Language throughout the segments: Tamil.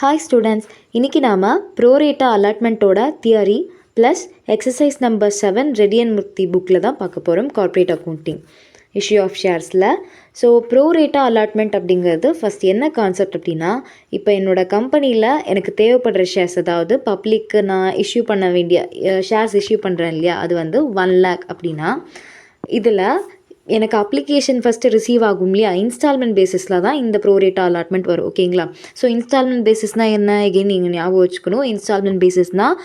ஹாய் ஸ்டூடெண்ட்ஸ், இன்றைக்கி நாம் ப்ரோரேட்டா அலாட்மெண்ட்டோட தியரி ப்ளஸ் எக்ஸசைஸ் நம்பர் 7 ரெடியன் மூர்த்தி புக்கில் தான் பார்க்க போகிறோம். கார்ப்பரேட் அக்கௌண்டிங் இஷ்யூ ஆஃப் ஷேர்ஸில். ஸோ ப்ரோரேட்டா அலாட்மெண்ட் அப்படிங்கிறது ஃபஸ்ட் என்ன கான்செப்ட் அப்படின்னா, இப்போ என்னோடய கம்பெனியில் எனக்கு தேவைப்படுற ஷேர்ஸ், அதாவது பப்ளிக்கு நான் இஷ்யூ பண்ண வேண்டிய ஷேர்ஸ் இஷ்யூ பண்ணுறேன் இல்லையா, அது வந்து 1 lakh அப்படின்னா இதில் எனக்கு அப்ளிகேஷன் ஃபஸ்ட்டு ரிசீவ் ஆகும் இல்லையா, இன்ஸ்டால்மெண்ட் பேசிஸில் தான் இந்த ப்ரோரேட்டா அலாட்மெண்ட் வரும். ஓகேங்களா? ஸோ இன்ஸ்டால்மெண்ட் பேசிஸ்னால் என்ன, எகெயின் நீங்கள் ஞாபகம் வச்சுக்கணும். இன்ஸ்டால்மெண்ட் பேசிஸ்னால்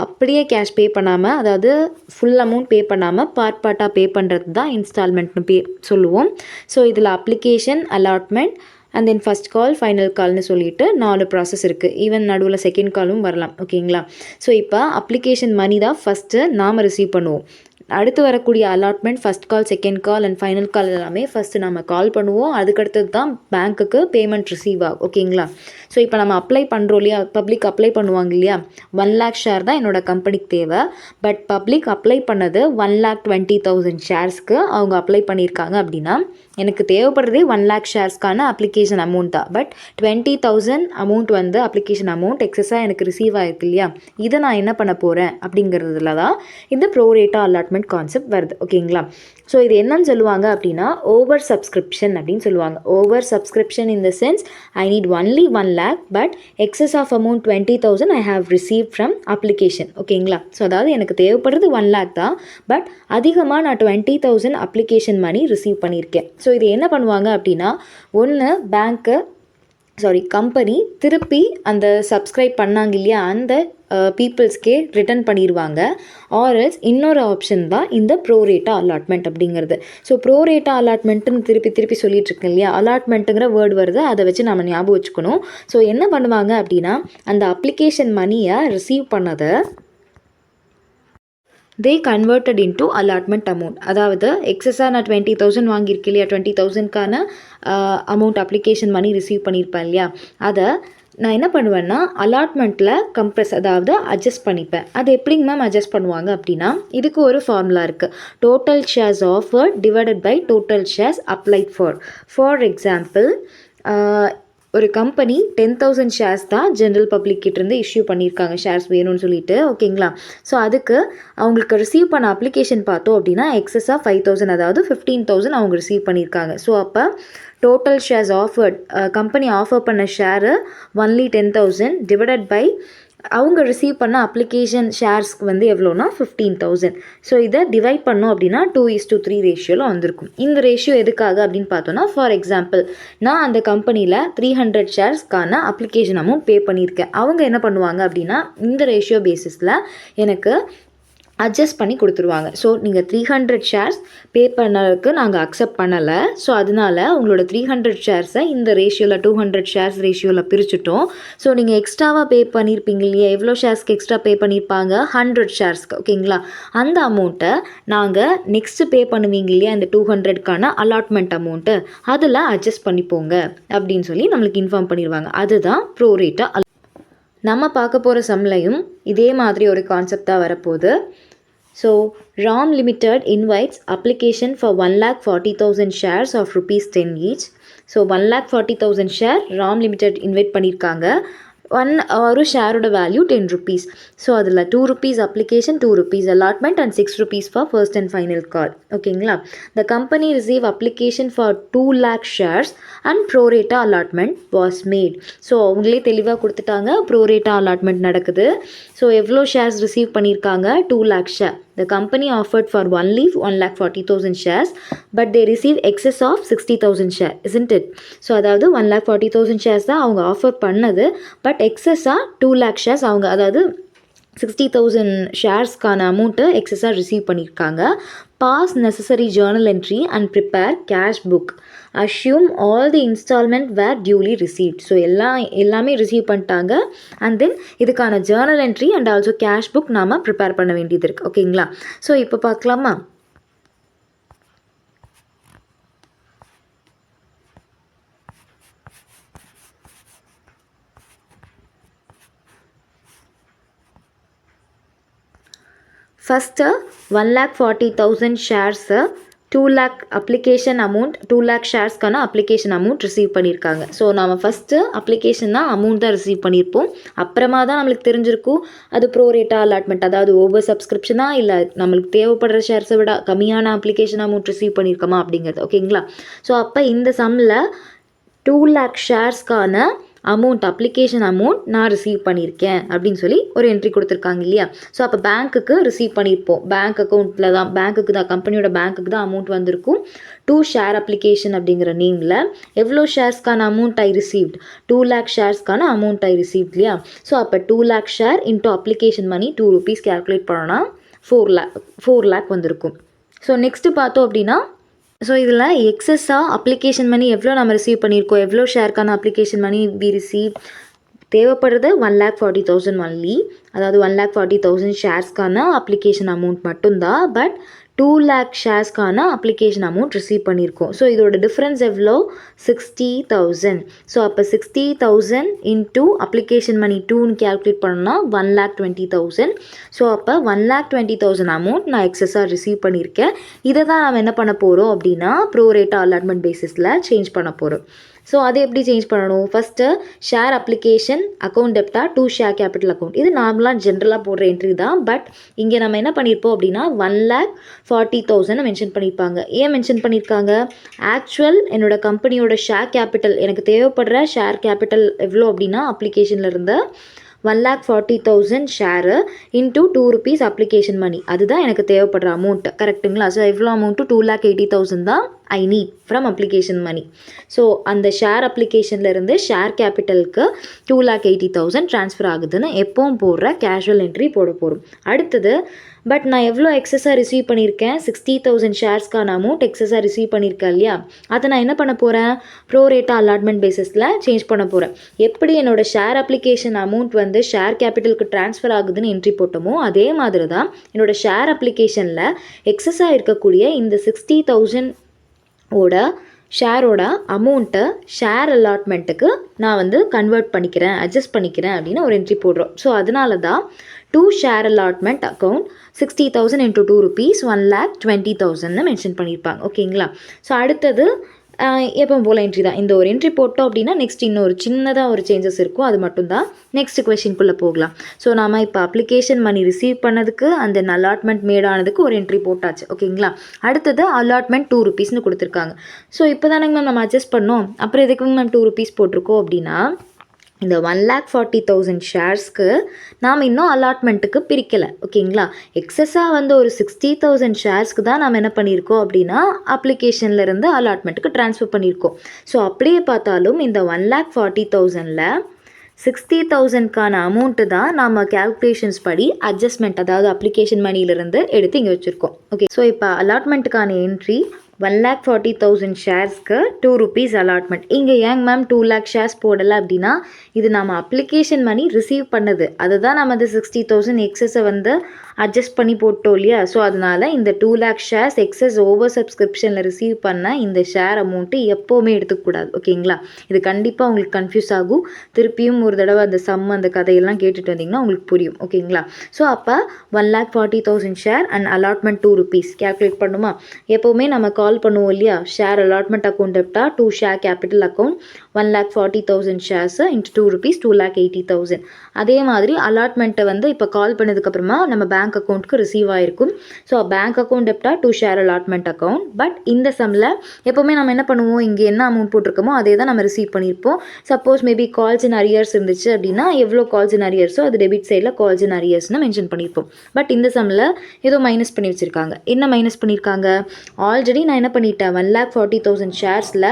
அப்படியே கேஷ் பே பண்ணாமல், அதாவது ஃபுல் அமௌண்ட் பே பண்ணாமல் பார்ட்டாக பே பண்ணுறது தான் இன்ஸ்டால்மெண்ட்னு சொல்லுவோம். ஸோ இதில் application, allotment and then first call, final கால்னு சொல்லிட்டு 4 ப்ராசஸ் இருக்குது. ஈவன் நடுவில் செகண்ட் காலும் வரலாம். ஓகேங்களா? ஸோ இப்போ அப்ளிகேஷன் மணி தான் ஃபஸ்ட்டு நாம் ரிசீவ் பண்ணுவோம். அடுத்து வரக்கூடிய allotment, first call, second call and final கால் எல்லாமே ஃபஸ்ட்டு நம்ம கால் பண்ணுவோம். அதுக்கடுத்தது தான் பேங்க்குக்கு பேமெண்ட் ரிசீவ் ஆகும். ஓகேங்களா? ஸோ இப்போ நம்ம அப்ளை பண்ணுறோம் இல்லையா, பப்ளிக் அப்ளை பண்ணுவாங்க இல்லையா, 1 lakh ஷேர் தான் என்னோடய கம்பெனிக்கு தேவை. பட் பப்ளிக் அப்ளை பண்ணது 1,20,000 ஷேர்ஸ்க்கு அவங்க அப்ளை பண்ணியிருக்காங்க. அப்படின்னா எனக்கு தேவைப்படுறதே 1 lakh ஷேர்ஸ்க்கான அப்ளிகேஷன் அமௌண்ட் தான். பட் 20,000 அமௌண்ட் வந்து அப்ளிகேஷன் அமௌண்ட் எக்ஸஸாக எனக்கு ரிசீவ் ஆகிருக்கு இல்லையா, இதை நான் என்ன பண்ண போகிறேன் அப்படிங்கிறதுல தான் இந்த ப்ரோரேட்டா அலாட்மெண்ட் கான்செப்ட் வருது. ஓகேங்களா? ஸோ இது என்னன்னு சொல்லுவாங்க அப்படின்னா, ஓவர் சப்ஸ்கிரிப்ஷன் அப்படின்னு சொல்லுவாங்க. Over subscription in the sense I need only 1 lakh but excess of amount 20,000 I have receive from application. ஓகேங்களா? ஸோ அதாவது எனக்கு தேவைப்படுறது 1 lakh தான், பட் அதிகமாக நான் 20,000 அப்ளிகேஷன் மணி ரிசீவ் பண்ணியிருக்கேன். ஸோ இது என்ன பண்ணுவாங்க அப்படின்னா, ஒன்று கம்பெனி திருப்பி அந்த சப்ஸ்கிரைப் பண்ணாங்க இல்லையா அந்த பீப்புள்ஸ்க்கே ரிட்டர்ன் பண்ணிடுவாங்க. ஆர்எல்ஸ் இன்னொரு ஆப்ஷன் தான் இந்த ப்ரோரேட்டா அலாட்மெண்ட் அப்படிங்கிறது. ஸோ ப்ரோரேட்டா அலாட்மெண்ட்டுன்னு திருப்பி சொல்லிட்டு இருக்கேன் இல்லையா, அலாட்மெண்ட்டுங்கிற வேர்டு வருது, அதை வச்சு நம்ம ஞாபகம் வச்சுக்கணும். ஸோ என்ன பண்ணுவாங்க அப்படின்னா, அந்த அப்ளிகேஷன் மணியை ரிசீவ் பண்ணதை they converted into allotment amount. அதாவது எக்ஸஸாக நான் 20,000 வாங்கியிருக்கேன் இல்லையா, 20,000க்கான அமௌண்ட் அப்ளிகேஷன் மணி ரிசீவ் பண்ணியிருப்பேன் இல்லையா, அதை நான் என்ன பண்ணுவேன்னா அலாட்மெண்ட்டில் அதாவது அட்ஜஸ்ட் பண்ணிப்பேன். அது எப்படிங்க மேம் அட்ஜஸ்ட் பண்ணுவாங்க அப்படின்னா, இதுக்கு ஒரு ஃபார்முலா இருக்குது. Total shares offered divided by total shares applied for example, ஒரு கம்பெனி 10,000 ஷேர்ஸ் தான் ஜென்ரல் பப்ளிக் கிட்டேருந்து இஷ்யூ பண்ணியிருக்காங்க, ஷேர்ஸ் வேணும்னு சொல்லிட்டு. ஓகேங்களா? ஸோ அதுக்கு அவங்களுக்கு ரிசீவ் பண்ண அப்ளிகேஷன் பார்த்தோம் அப்படின்னா எக்ஸஸாக 5,000, அதாவது 15,000 அவங்க ரிசீவ் பண்ணியிருக்காங்க. ஸோ அப்போ total shares offered, company offer பண்ண ஷேரு ஒன்லி 10,000 டிவைடட் பை அவங்க ரிசீவ் பண்ண அப்ளிகேஷன் ஷேர்ஸ்க்கு வந்து எவ்வளோனா 15,000. ஸோ இதை டிவைட் பண்ணோம் அப்படின்னா 2:3 ரேஷியோவில் வந்திருக்கும். இந்த ரேஷியோ எதுக்காக அப்படின்னு பார்த்தோன்னா, ஃபார் எக்ஸாம்பிள் நான் அந்த கம்பெனியில் 300 ஷேர்ஸ்க்கான அப்ளிகேஷன் அமௌண்ட் பே பண்ணியிருக்கேன். அவங்க என்ன பண்ணுவாங்க அப்படின்னா, இந்த ரேஷியோ பேசிஸில் எனக்கு அட்ஜஸ்ட் பண்ணி கொடுத்துருவாங்க. ஸோ நீங்கள் 300 ஷேர்ஸ் பே பண்ணதுக்கு நாங்கள் அக்செப்ட் பண்ணலை. ஸோ அதனால உங்களோட 300 ஷேர்ஸை இந்த ரேஷியோவில் 200 ஷேர்ஸ் ரேஷியோவில் பிரிச்சுட்டோம். ஸோ நீங்கள் எக்ஸ்ட்ராவாக பே பண்ணியிருப்பீங்க இல்லையா, எவ்வளோ ஷேர்ஸ்க்கு எக்ஸ்ட்ரா பே பண்ணியிருப்பாங்க, 100 ஷேர்ஸ்க்கு. ஓகேங்களா? அந்த அமௌண்ட்டை நாங்கள் நெக்ஸ்ட்டு பே பண்ணுவீங்க இல்லையா, இந்த 200க்கான அலாட்மெண்ட் அமௌண்ட்டு, அதில் அட்ஜஸ்ட் பண்ணிப்போங்க அப்படின்னு சொல்லி நம்மளுக்கு இன்ஃபார்ம் பண்ணிடுவாங்க. அதுதான் ப்ரோரேட்டா. நம்ம பார்க்க போகிற சம்லையும் இதே மாதிரி ஒரு கான்செப்ட் தான் வரப்போகுது. So, RAM Limited invites application for 1,40,000 shares of ₹10 each. So, 1,40,000 share RAM Limited invite பண்ணியிருக்காங்க. ஒரு ஷேரோட வேல்யூ ₹10. ஸோ அதில் ₹2 application, ₹2 allotment and ₹6 for first and final call. ஓகேங்களா? The company receive application for 2 lakh shares and pro rata allotment was made. So அவங்களே தெளிவாக கொடுத்துட்டாங்க, ப்ரோரேட்டா அலாட்மெண்ட் நடக்குது. ஸோ எவ்வளோ ஷேர்ஸ் ரிசீவ் பண்ணியிருக்காங்க, 2 lakh share. The company offered for only 1,40,000 shares, but they received excess of 60,000 shares, isn't it? So அதாவது 1,40,000 shares தான் அவங்க ஆஃபர் பண்ணது, பட் எக்ஸஸாக 2 lakh shares அவங்க, அதாவது 60,000 ஷேர்ஸ்க்கான அமௌண்ட்டு எக்ஸஸாக ரிசீவ் பண்ணியிருக்காங்க. Pass necessary journal entry and prepare cash book. Assume all the instalment were duly received. So எல்லாமே ரிசீவ் பண்ணிட்டாங்க. அண்ட் தென் இதுக்கான journal entry and also cash book நாம் ப்ரிப்பேர் பண்ண வேண்டியது இருக்குது. ஓகேங்களா? ஸோ இப்போ பார்க்கலாமா? ஃபஸ்ட்டு 1,40,000 ஷேர்ஸை 2 lakh அப்ளிகேஷன் அமௌண்ட் 2 lakh ஷேர்ஸ்க்கான அப்ளிகேஷன் அமௌண்ட் ரிசீவ் பண்ணியிருக்காங்க. ஸோ நம்ம ஃபஸ்ட்டு அப்ளிகேஷன் தான் அமௌண்ட் தான் ரிசீவ் பண்ணியிருப்போம். அப்புறமா தான் நம்மளுக்கு தெரிஞ்சிருக்கும் அது ப்ரோரேட்டா அலாட்மெண்ட், அதாவது ஓவர் சப்ஸ்கிரிப்ஷனா இல்லை நம்மளுக்கு தேவைப்படுற ஷேர்ஸை விட கம்மியான அப்ளிகேஷன் அமௌண்ட் ரிசீவ் பண்ணியிருக்கோமா அப்படிங்கிறது. ஓகேங்களா? ஸோ அப்போ இந்த சம்மில் 2 lakh ஷேர்ஸ்க்கான அமௌண்ட் அப்ளிகேஷன் அமௌண்ட் நான் ரிசீவ் பண்ணியிருக்கேன் அப்படின்னு சொல்லி ஒரு என்ட்ரி கொடுத்துருக்காங்க இல்லையா? ஸோ அப்போ பேங்க்குக்கு ரிசீவ் பண்ணியிருப்போம். பேங்க் அக்கௌண்ட்டில் தான், பேங்க்குக்கு தான், கம்பெனியோட பேங்க்குக்கு தான் அமௌண்ட் வந்திருக்கும். 2 ஷேர் அப்ளிகேஷன் அப்படிங்கிற நேமில் எவ்வளோ ஷேர்ஸ்க்கான அமௌண்ட் ஐ ரிசீவ்ட், 2 lakh ஷேர்ஸ்க்கான அமௌண்ட் ஐ ரிசீவ்ட் இல்லையா? ஸோ அப்போ 2 lakh share into application money 2 rupees calculate பண்ணோன்னா 4 lakh வந்திருக்கும். ஸோ நெக்ஸ்ட்டு பார்த்தோம் அப்படின்னா, ஸோ இதில் எக்ஸஸாக அப்ளிகேஷன் மணி எவ்வளோ நம்ம ரிசீவ் பண்ணியிருக்கோம், எவ்வளோ ஷேர்க்கான அப்ளிகேஷன் மணி வி ரிசீவ் தேவைப்படுறது 1,40,000 ஒன்லி, அதாவது 1,40,000 ஷேர்ஸ்க்கான அப்ளிகேஷன் அமௌண்ட் மட்டும்தான். பட் 2 lakh ஷேர்ஸ்க்கான அப்ளிகேஷன் அமௌண்ட் ரிசீவ் பண்ணியிருக்கோம். ஸோ இதோட டிஃப்ரென்ஸ் எவ்வளோ? 60,000. ஸோ அப்போ 60,000 இன்ட்டு அப்ளிகேஷன் மணி 2ன்னு கேல்குலேட் பண்ணோன்னா 1,20,000. ஸோ அப்போ 1,20,000 அமௌண்ட் நான் எக்ஸஸாக ரிசீவ் பண்ணியிருக்கேன். இதை தான் நம்ம என்ன பண்ண போகிறோம் அப்படின்னா ப்ரோரேட்டா அலாட்மெண்ட் பேசிஸில் சேஞ்ச் பண்ண போகிறோம். ஸோ அதை எப்படி சேஞ்ச் பண்ணணும்? First share application account debited to share capital account. இது நார்மலாக ஜென்ரலாக போடுற என்ட்ரி தான். பட் இங்கே நம்ம என்ன பண்ணியிருப்போம் அப்படின்னா 1,40,000 மென்ஷன் பண்ணியிருப்பாங்க. ஏன் மென்ஷன் பண்ணியிருக்காங்க? ஆக்சுவல் என்னோட கம்பெனியோட ஷேர் கேபிட்டல், எனக்கு தேவைப்படுற ஷேர் கேபிட்டல் எவ்வளோ அப்படின்னா அப்ளிகேஷனில் இருந்த 1,40,000 share into 2 rupees application money, அதுதான் எனக்கு தேவைப்படுற அமௌண்ட்டு. கரெக்டுங்களா? ஸோ எவ்வளோ அமௌண்ட்டு? 2,80,000 தான் I need from application money. So அந்த ஷேர் அப்ளிகேஷன்லேருந்து ஷேர் கேபிட்டலுக்கு 2,80,000 ட்ரான்ஸ்ஃபர் ஆகுதுன்னு எப்பவும் போடுற கேஷுவல் என்ட்ரி போட போகிறோம். அடுத்தது, பட் நான் எவ்வளோ எக்ஸஸாக ரிசீவ் பண்ணியிருக்கேன்? 60,000 ஷேர்ஸ்க்கான அமௌண்ட் எக்ஸஸாக ரிசீவ் பண்ணியிருக்கேன் இல்லையா? அதை நான் என்ன பண்ண போகிறேன்? ப்ரோரேட்டா அலாட்மெண்ட் பேசிஸில் சேஞ்ச் பண்ண போகிறேன். எப்படி என்னோட ஷேர் அப்ளிகேஷன் அமௌண்ட் வந்து ஷேர் கேபிட்டலுக்கு ட்ரான்ஸ்ஃபர் ஆகுதுன்னு என்ட்ரி போட்டோமோ அதே மாதிரி தான் என்னோட ஷேர் அப்ளிகேஷனில் எக்ஸஸாக இருக்கக்கூடிய இந்த 60,000 ஓட ஷேரோட அமௌண்ட்டை ஷேர் அலாட்மெண்ட்டுக்கு நான் வந்து கன்வெர்ட் பண்ணிக்கிறேன், அட்ஜஸ்ட் பண்ணிக்கிறேன் அப்படின்னு ஒரு என்ட்ரி போடுறோம். ஸோ அதனால தான் 2 share allotment account 60,000 into 2 rupees 1,20,000 mention பண்ணியிருப்பாங்க. ஓகேங்களா? ஸோ அடுத்தது எப்போ போல் என்ட்ரி தான். இந்த ஒரு என்ட்ரி போட்டோம் அப்படின்னா நெக்ஸ்ட் இன்னொரு சின்னதாக ஒரு சேஞ்சஸ் இருக்கும், அது மட்டும்தான். நெக்ஸ்ட் கொஷின்குள்ளே போகலாம். ஸோ நாம் இப்போ அப்ளிகேஷன் மணி ரிசீவ் பண்ணதுக்கு அந்த அலாட்மெண்ட் மேட் ஆனதுக்கு ஒரு என்ட்ரி போட்டாச்சு. ஓகேங்களா? அடுத்தது அலாட்மெண்ட் 2 rupeesனு கொடுத்துருக்காங்க. ஸோ இப்போ தானேங்க மேம் நம்ம அட்ஜஸ்ட் பண்ணோம், அப்புறம் எதுக்குங்க மேம் 2 rupees போட்டிருக்கோம் அப்படின்னா, இந்த 1,40,000 ஷேர்ஸ்க்கு நாம் இன்னும் அலாட்மெண்ட்டுக்கு பிரிக்கலை. ஓகேங்களா? எக்ஸஸாக வந்து ஒரு 60,000 ஷேர்ஸ்க்கு தான் நாம் என்ன பண்ணியிருக்கோம் அப்படின்னா அப்ளிகேஷன்லேருந்து அலாட்மெண்ட்டுக்கு ட்ரான்ஸ்ஃபர் பண்ணியிருக்கோம். ஸோ அப்படியே பார்த்தாலும் இந்த 1,40,000ல் 60,000க்கான அமௌண்ட்டு தான் நாம் கேல்குலேஷன்ஸ் படி அட்ஜஸ்ட்மெண்ட், அதாவது அப்ளிகேஷன் மணியிலிருந்து எடுத்து இங்கே வச்சுருக்கோம். ஓகே, ஸோ இப்போ அலாட்மெண்ட்டுக்கான என்ட்ரி 1,40,000 ஷேர்ஸ்க்கு 2 rupees அலாட்மெண்ட். இங்கே ஏங்க மேம் 2 lakh ஷேர்ஸ் போடலை அப்படின்னா, இது நம்ம அப்ளிகேஷன் மணி ரிசீவ் பண்ணது, அதுதான் நம்ம அந்த 60,000 எக்ஸஸை வந்து அட்ஜஸ்ட் பண்ணி போட்டோம் இல்லையா? ஸோ அதனால் இந்த 2 lakh ஷேர்ஸ் எக்ஸஸ் ஓவர் சப்ஸ்கிரிப்ஷனில் ரிசீவ் பண்ண இந்த ஷேர் அமௌண்ட்டு எப்போவுமே எடுத்துக்கூடாது. ஓகேங்களா? இது கண்டிப்பாக உங்களுக்கு கன்ஃபியூஸ் ஆகும். திருப்பியும் ஒரு தடவை அந்த சம் அந்த கதையெல்லாம் கேட்டுட்டு வந்தீங்கன்னா உங்களுக்கு புரியும். ஓகேங்களா? ஸோ அப்போ 1,40,000 share and allotment 2 rupees calculate பண்ணுமா? எப்போவுமே நம்ம கால் பண்ணுவோம் இல்லையா? Share allotment account debited to share capital account 1,40,000 shares into 2 rupees 2,80,000. அதே மாதிரி அலாட்மெண்ட்டை வந்து இப்போ கால் பண்ணதுக்கப்புறமா நம்ம பேங்க் அக்கௌண்ட்டுக்கு ரிசீவ் ஆகிருக்கும். So bank account debited to share allotment account. But இந்த சம்மில் எப்போவுமே நம்ம என்ன பண்ணுவோம், இங்கே என்ன அமௌண்ட் போட்டிருக்கோமோ அதே தான் நம்ம ரிசீவ் பண்ணியிருப்போம். சப்போஸ் மேபி கால்ஸ் இன் அரியர்ஸ் இருந்துச்சு அப்படின்னா எவ்வளோ கால்ஸ் இன் அரியர்ஸோ அது டெபிட் சைடில் கால்ஸ் இன் அரியர்ஸ்னு மென்ஷன் பண்ணியிருப்போம். பட் இந்த சம்மில் ஏதோ மைனஸ் பண்ணி வச்சுருக்காங்க. என்ன மைனஸ் பண்ணியிருக்காங்க? ஆல்ரெடி நான் என்ன பண்ணிட்டேன், 1,40,000 ஷேர்ஸில்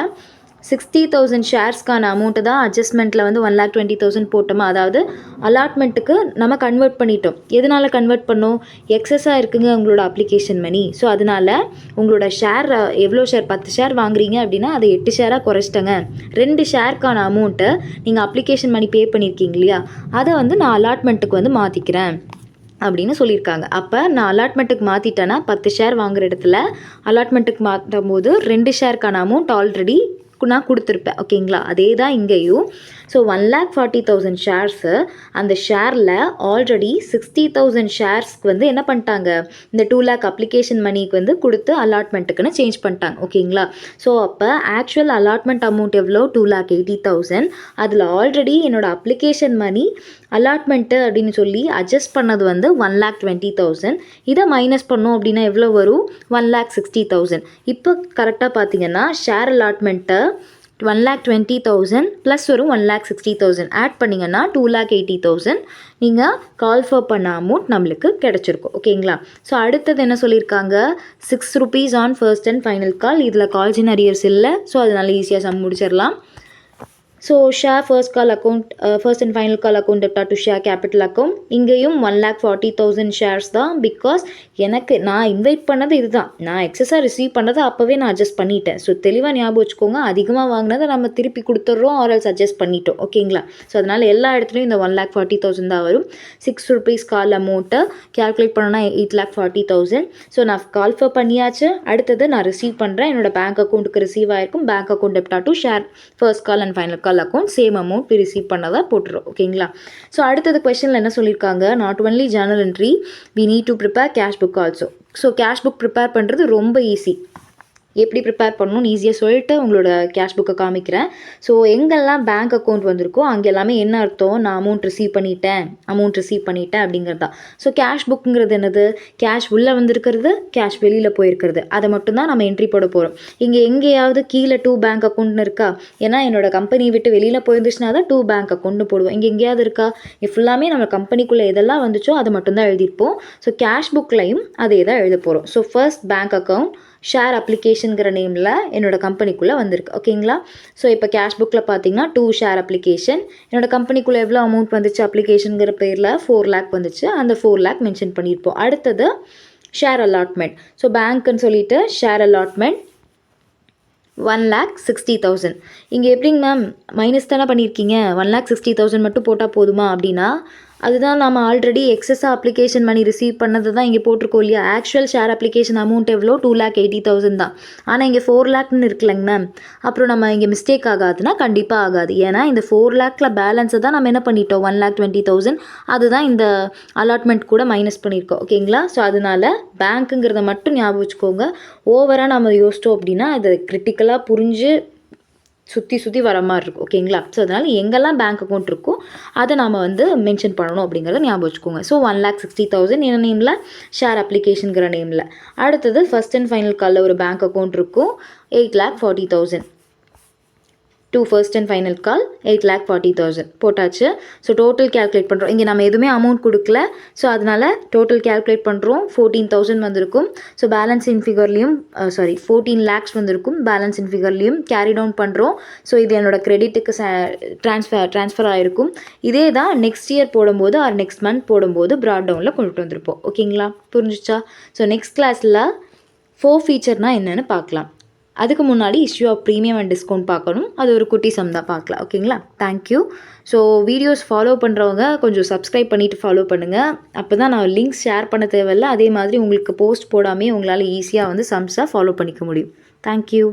60,000 ஷேர்ஸ்க்கான அமௌண்ட்டு தான் அட்ஜஸ்ட்மெண்ட்டில் வந்து 1,20,000 போட்டோமா, அதாவது அலாட்மெண்ட்டுக்கு நம்ம கன்வெர்ட் பண்ணிட்டோம். எதனால் கன்வெர்ட் பண்ணோம்? எக்ஸஸாக இருக்குங்க உங்களோட அப்ளிகேஷன் மணி. ஸோ அதனால் உங்களோட ஷேர் எவ்வளோ ஷேர், 10 ஷேர் வாங்குறீங்க அப்படின்னா அதை 8 ஷேராக குறைச்சிட்டங்க. 2 ஷேருக்கான அமௌண்ட்டை நீங்கள் அப்ளிகேஷன் மணி பே பண்ணியிருக்கீங்க இல்லையா, அதை வந்து நான் அலாட்மெண்ட்டுக்கு வந்து மாற்றிக்கிறேன் அப்படின்னு சொல்லியிருக்காங்க. அப்போ நான் அலாட்மெண்ட்டுக்கு மாற்றிட்டேன்னா 10 ஷேர் வாங்குகிற இடத்துல அலாட்மெண்ட்டுக்கு மாற்றும் போது 2 ஷேருக்கான அமௌண்ட் ஆல்ரெடி நான் கொடுத்துருப்பேன். ஓகேங்களா? அதே தான் இங்கேயும் ஸோ 1,40,000 ஷேர்ஸு அந்த ஷேரில் ஆல்ரெடி 60,000 ஷேர்ஸ்க்கு வந்து என்ன பண்ணிட்டாங்க, இந்த 2 lakh அப்ளிகேஷன் மணிக்கு வந்து கொடுத்து அலாட்மெண்ட்டுக்குன்னு சேஞ்ச் பண்ணிட்டாங்க. ஓகேங்களா? ஸோ அப்போ ஆக்சுவல் அலாட்மெண்ட் அமௌண்ட் எவ்வளோ, 2,80,000. அதில் ஆல்ரெடி என்னோடய அப்ளிகேஷன் மணி அலாட்மெண்ட்டு அப்படின்னு சொல்லி அட்ஜஸ்ட் பண்ணது வந்து 1,20,000. இதை மைனஸ் பண்ணோம் அப்படின்னா எவ்வளோ வரும், 1,60,000. இப்போ கரெக்டாக பார்த்தீங்கன்னா ஷேர் அலாட்மெண்ட்டை 1,20,000 ப்ளஸ் ஒரு 1,60,000 ஆட் பண்ணிங்கன்னா 2,80,000 நீங்கள் கால்ஃபர் பண்ண அமௌண்ட் நம்மளுக்கு கிடச்சிருக்கும். ஓகேங்களா? ஸோ அடுத்தது என்ன சொல்லியிருக்காங்க, 6 rupees on first and final கால். இதில் கால்ஸ் இன் அரியர்ஸ் இல்லை, ஸோ அதனால ஈஸியாக சம் முடிச்சிடலாம். So share first call account, first and final call account debit to share capital account. இங்கேயும் 1,40,000 ஷேர்ஸ் தான். பிகாஸ் எனக்கு நான் இன்வைட் பண்ணது இதுதான், நான் எக்ஸஸாக ரிசீவ் பண்ணதை அப்போவே நான் அட்ஜஸ்ட் பண்ணிட்டேன். ஸோ தெளிவாக ஞாபகம் வச்சுக்கோங்க, அதிகமாக வாங்கினதை நம்ம திருப்பி கொடுத்துட்றோம் ஆர்எல்ஸ் அட்ஜஸ்ட் பண்ணிட்டோம். ஓகேங்களா? ஸோ அதனால் எல்லா இடத்துலையும் இந்த 1,40,000 தான் வரும். 6 rupees கால் அமௌண்ட்டை கேல்குலேட் பண்ணோன்னா 8,40,000. ஸோ நான் கால்ஃபர் பண்ணியாச்சு. அடுத்தது நான் ரிசீவ் பண்ணுறேன், என்னோட பேங்க் அக்கௌண்ட்டுக்கு ரிசீவ் ஆகிருக்கும். Bank account debit to share first call and final call account same amount receive பண்ணதாக போட்டுரும். ஓகேங்களா? ஸோ அடுத்தது கொஸ்டினில் என்ன சொல்லியிருக்காங்க, not only journal entry we need to prepare cash book also. So cash book prepare பண்ணுறது ரொம்ப ஈஸி. எப்படி ப்ரிப்பேர் பண்ணணும்னு ஈஸியாக சொல்லிட்டு உங்களோட கேஷ் புக்கை காமிக்கிறேன். ஸோ எங்கெல்லாம் பேங்க் அக்கௌண்ட் வந்திருக்கோ அங்கே எல்லாமே என்ன அர்த்தம், நான் அமௌண்ட் ரிசீவ் பண்ணிட்டேன் அப்படிங்கிறது தான். ஸோ கேஷ் புக்குங்கிறது என்னது, கேஷ் உள்ளே வந்திருக்கிறது, கேஷ் வெளியில் போயிருக்கிறது, அதை மட்டும்தான் நம்ம என்ட்ரி போட போகிறோம். இங்கே எங்கேயாவது கீழே 2 பேங்க் அக்கௌண்ட்னு இருக்கா, ஏன்னா என்னோட கம்பெனி விட்டு வெளியில் போயிருந்துச்சுன்னா தான் 2 பேங்க் அக்கௌண்ட்னு போடுவோம். இங்கே எங்கேயாவது இருக்கா, இது ஃபுல்லாமே நம்ம கம்பெனிக்குள்ளே எதெல்லாம் வந்துச்சோ அதை மட்டும்தான் எழுதியிருப்போம். ஸோ கேஷ் புக்லையும் அதே தான் எழுத போகிறோம். So first bank account share அப்ளிகேஷனுங்கிற நேமில் என்னோடய கம்பெனிக்குள்ளே வந்திருக்கு. ஓகேங்களா? ஸோ இப்போ கேஷ் புக்கில் பார்த்தீங்கன்னா 2 ஷேர் அப்ளிகேஷன், என்னோடய கம்பெனிக்குள்ளே எவ்வளோ அமௌண்ட் வந்துச்சு அப்ளிகேஷனுங்கிற பேரில் 4 lakh வந்துச்சு. அந்த 4 lakh மென்ஷன் பண்ணியிருப்போம். அடுத்தது ஷேர் அலாட்மெண்ட். ஸோ பேங்க்குன்னு சொல்லிட்டு ஷேர் அலாட்மெண்ட் 1,60,000. இங்கே எப்படிங்க மேம் மைனஸ் தானே பண்ணியிருக்கீங்க, 1,60,000 மட்டும் போட்டால் போதுமா அப்படின்னா, அதுதான் நம்ம ஆல்ரெடி எக்ஸஸாக அப்ளிகேஷன் மணி ரிசீவ் பண்ணது தான் இங்கே போட்டிருக்கோம் இல்லையா. ஆக்சுவல் ஷேர் அப்ளிகேஷன் அமௌண்ட் எவ்வளோ, 2,80,000 தான். ஆனால் இங்கே 4 lakhன்னு இருக்குல்லங்க மேம். அப்புறம் நம்ம இங்கே மிஸ்டேக் ஆகாதுன்னா கண்டிப்பாக ஆகாது. ஏன்னா இந்த 4 lakhல பேலன்ஸை தான் நம்ம என்ன பண்ணிட்டோம், 1,20,000 அதுதான் இந்த அலாட்மெண்ட் கூட மைனஸ் பண்ணியிருக்கோம். ஓகேங்களா? ஸோ அதனால் பேங்க்குங்கிறத மட்டும் ஞாபகம் வச்சுக்கோங்க. ஓவராக நம்ம யோசித்தோம் அப்படின்னா அதை கிரிட்டிக்கலாக புரிஞ்சு சுற்றி வர மாதிரி இருக்கும். ஓகேங்களா? ஸோ அதனால் எங்கெல்லாம் பேங்க் அக்கௌண்ட் இருக்கோ அதை நாம் வந்து மென்ஷன் பண்ணணும் அப்படிங்கிறத ஞாபகம் வச்சுக்கோங்க. ஸோ 1,60,000 என்ன நேமில், ஷேர் அப்ளிகேஷனுங்கிற நேமில். அடுத்தது ஃபர்ஸ்ட் அண்ட் ஃபைனல் காலில் ஒரு பேங்க் அக்கௌண்ட் இருக்கும், 8,40,000. to first and final call 8,40,000 போட்டாச்சு. ஸோ டோட்டல் கேல்குலேட் பண்ணுறோம். இங்கே நம்ம எதுவுமே அமௌண்ட் கொடுக்கல, ஸோ அதனால் டோட்டல் கேல்குலேட் பண்ணுறோம். 14,000 வந்திருக்கும். ஸோ பேலன்ஸ் இன் ஃபிகர்லேயும் 14 lakhs வந்திருக்கும். பேலன்ஸ் இன் ஃபிகர்லேயும் கேரி டவுன் பண்ணுறோம். ஸோ இது என்னோட கிரெடிட்டுக்கு ட்ரான்ஸ்ஃபர் ஆகிருக்கும். இதே தான் நெக்ஸ்ட் இயர் போடும்போது ஆர் நெக்ஸ்ட் மந்த் போடும்போது ப்ராட் டவுனில் கொண்டுட்டு வந்திருப்போம். ஓகேங்களா? புரிஞ்சிச்சா? ஸோ நெக்ஸ்ட் கிளாஸில் 4 ஃபீச்சர்னால் என்னென்னு பார்க்கலாம். அதுக்கு முன்னாடி issue of premium and discount பார்க்கணும். அது ஒரு குட்டி சம் தான், பார்க்கலாம். ஓகேங்களா? தேங்க்யூ. ஸோ வீடியோஸ் ஃபாலோ பண்ணுறவங்க கொஞ்சம் சப்ஸ்கிரைப் பண்ணிவிட்டு ஃபாலோ பண்ணுங்கள். அப்போ தான் நான் லிங்க்ஸ் ஷேர் பண்ண தேவையில்லை. அதே மாதிரி உங்களுக்கு போஸ்ட் போடாமே உங்களால் ஈஸியாக வந்து சம்ஸாக ஃபாலோ பண்ணிக்க முடியும். தேங்க்யூ.